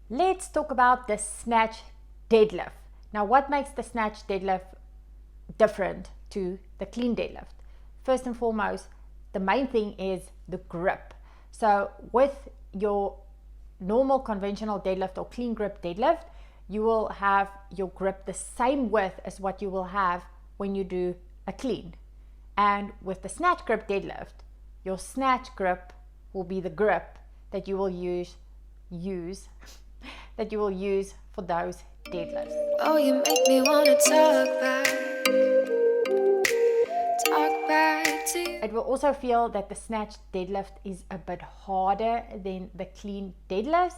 Let's talk about the snatch deadlift. Now, what makes the snatch deadlift different to the clean deadlift? First and foremost, the main thing is the grip. So with your normal conventional deadlift or clean grip deadlift, you will have your grip the same width as what you will have when you do a clean. And with the snatch grip deadlift, your snatch grip will be the grip that you will use for those deadlifts. Oh, you make me want to talk back to you. It will also feel that the snatch deadlift is a bit harder than the clean deadlifts,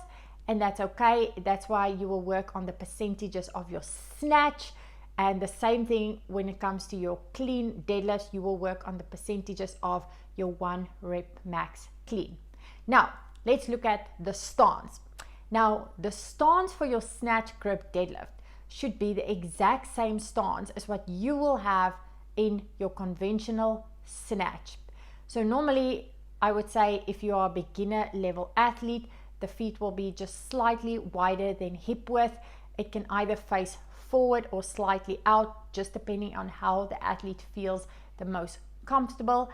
and that's okay. That's why you will work on the percentages of your snatch. And the same thing when it comes to your clean deadlifts, you will work on the percentages of your 1 rep max clean. Now, let's look at the stance. Now, the stance for your snatch grip deadlift should be the exact same stance as what you will have in your conventional snatch. So normally, I would say if you are a beginner level athlete, the feet will be just slightly wider than hip width. It can either face forward or slightly out, just depending on how the athlete feels the most comfortable.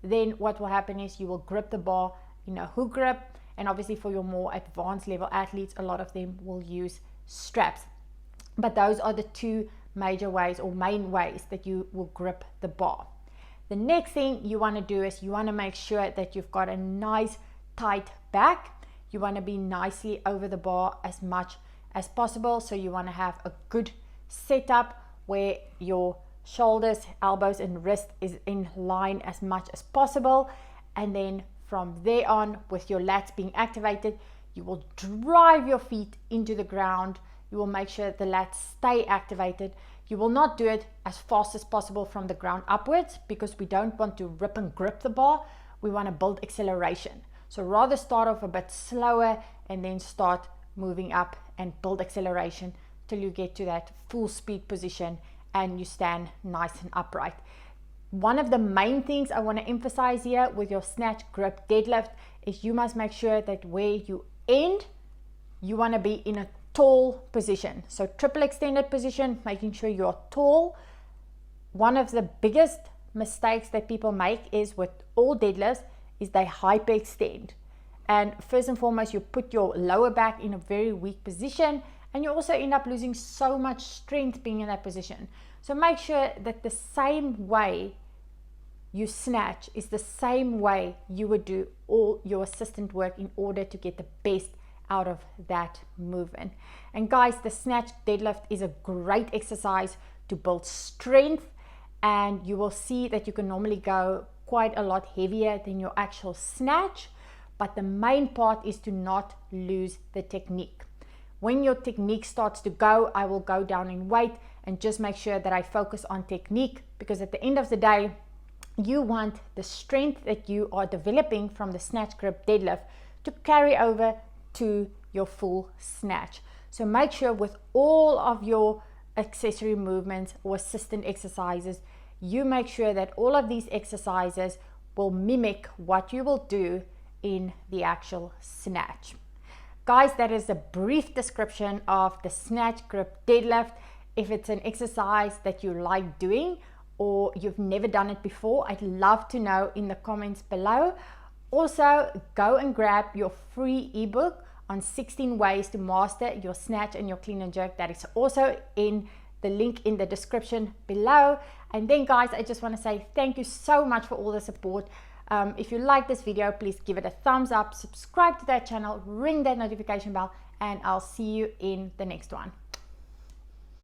Then what will happen is you will grip the bar in a hook grip, and obviously for your more advanced level athletes, a lot of them will use straps. But those are the two major ways or main ways that you will grip the bar. The next thing you want to do is you want to make sure that you've got a nice tight back. You want to be nicely over the bar as much as possible. So you want to have a good setup where your shoulders, elbows and wrist is in line as much as possible. And then from there on, with your lats being activated, you will drive your feet into the ground. You will make sure that the lats stay activated. You will not do it as fast as possible from the ground upwards, because we don't want to rip and grip the bar. We want to build acceleration. So rather start off a bit slower and then start moving up and build acceleration till you get to that full speed position and you stand nice and upright. One of the main things I want to emphasize here with your snatch grip deadlift is you must make sure that where you end, you want to be in a tall position. So triple extended position, making sure you're tall. One of the biggest mistakes that people make is with all deadlifts is they hyperextend. And first and foremost, you put your lower back in a very weak position, and you also end up losing so much strength being in that position. So make sure that the same way you snatch is the same way you would do all your assistant work in order to get the best out of that movement. And guys, the snatch deadlift is a great exercise to build strength, and you will see that you can normally go quite a lot heavier than your actual snatch, but the main part is to not lose the technique. When your technique starts to go, I will go down in weight and just make sure that I focus on technique, because at the end of the day, you want the strength that you are developing from the snatch grip deadlift to carry over to your full snatch. So make sure with all of your accessory movements or assistant exercises, you make sure that all of these exercises will mimic what you will do in the actual snatch. Guys, that is a brief description of the snatch grip deadlift. If it's an exercise that you like doing or you've never done it before, I'd love to know in the comments below. Also, go and grab your free ebook on 16 ways to master your snatch and your clean and jerk. That is also in the link in the description below. And then guys, I just want to say thank you so much for all the support. If you like this video, please give it a thumbs up, subscribe to that channel, ring that notification bell, and I'll see you in the next one.